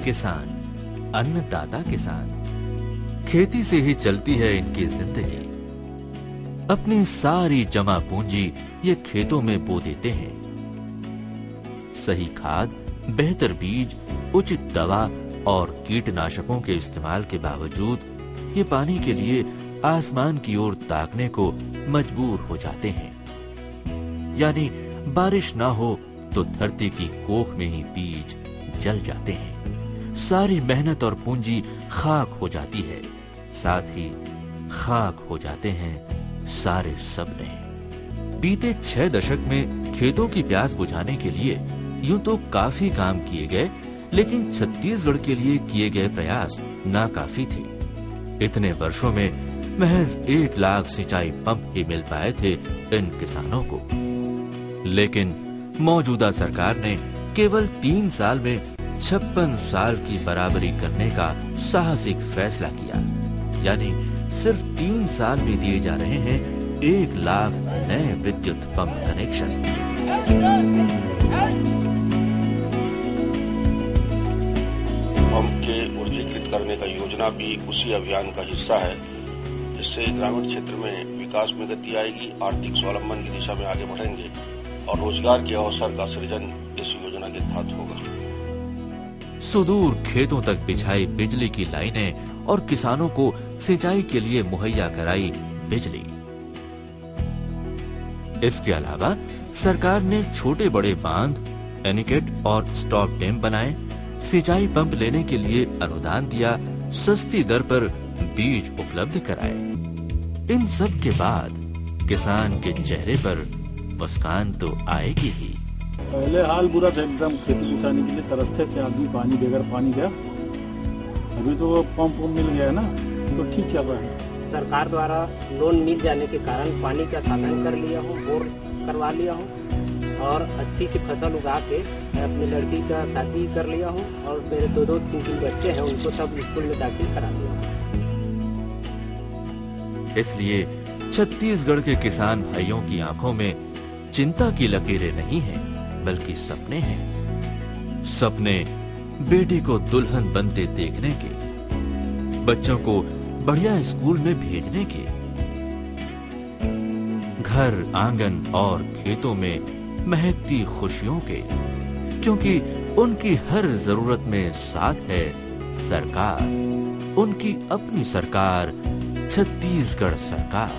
किसान, अन्नदाता किसान, खेती से ही चलती है इनकी जिंदगी। अपनी सारी जमा पूंजी ये खेतों में बो देते हैं। सही खाद, बेहतर बीज, उचित दवा और कीटनाशकों के इस्तेमाल के बावजूद ये पानी के लिए आसमान की ओर ताकने को मजबूर हो जाते हैं। यानी बारिश ना हो तो धरती की कोख में ही बीज जल जाते हैं। सारी मेहनत और पूंजी खाक हो जाती है, साथ ही खाक हो जाते हैं सारे सपने। बीते 6 दशक में खेतों की प्यास बुझाने के लिए यूं तो काफी काम किए गए, लेकिन छत्तीसगढ़ के लिए किए गए प्रयास नाकाफी थे। इतने वर्षों में महज 1 लाख सिंचाई पंप ही मिल पाए थे इन किसानों को। लेकिन मौजूदा सरकार ने केवल 3 साल में 56 साल की बराबरी करने का साहसिक फैसला किया। यानी सिर्फ 3 साल में दिए जा रहे हैं 1 लाख नए विद्युत पंप कनेक्शन। पंप के ऊर्जीकृत करने का योजना भी उसी अभियान का हिस्सा है, जिससे ग्रामीण क्षेत्र में विकास में गति आएगी, आर्थिक स्वावलंबन की दिशा में आगे बढ़ेंगे और रोजगार के अवसर का सृजन इस योजना के तहत होगा। सुदूर खेतों तक बिछाई बिजली की लाइनें और किसानों को सिंचाई के लिए मुहैया कराई बिजली। इसके अलावा सरकार ने छोटे बड़े बांध, एनीकट और स्टॉप डैम बनाए, सिंचाई पंप लेने के लिए अनुदान दिया, सस्ती दर पर बीज उपलब्ध कराए। इन सब के बाद किसान के चेहरे पर मुस्कान तो आएगी ही। पहले हाल बुरा था एकदम, खेती उठाने के लिए तरसते थे आदमी पानी बगैर पानी का। अभी तो पंप मिल गया ना, तो ठीक चल रहा है। सरकार द्वारा लोन मिल जाने के कारण पानी का साधन कर लिया हूँ, बोर करवा लिया हूँ और अच्छी सी फसल उगा के अपनी लड़की का शादी कर लिया हूँ और मेरे 2-3 बच्चे हैं, उनको सब स्कूल में दाखिल करा दिया हूँ। इसलिए छत्तीसगढ़ के किसान भाइयों की आंखों में चिंता की लकीरें नहीं हैं, बल्कि सपने हैं। सपने बेटी को दुल्हन बनते देखने के, बच्चों को बढ़िया स्कूल में भेजने के, घर आंगन और खेतों में महकती खुशियों के, क्योंकि उनकी हर जरूरत में साथ है सरकार, उनकी अपनी सरकार, छत्तीसगढ़ सरकार।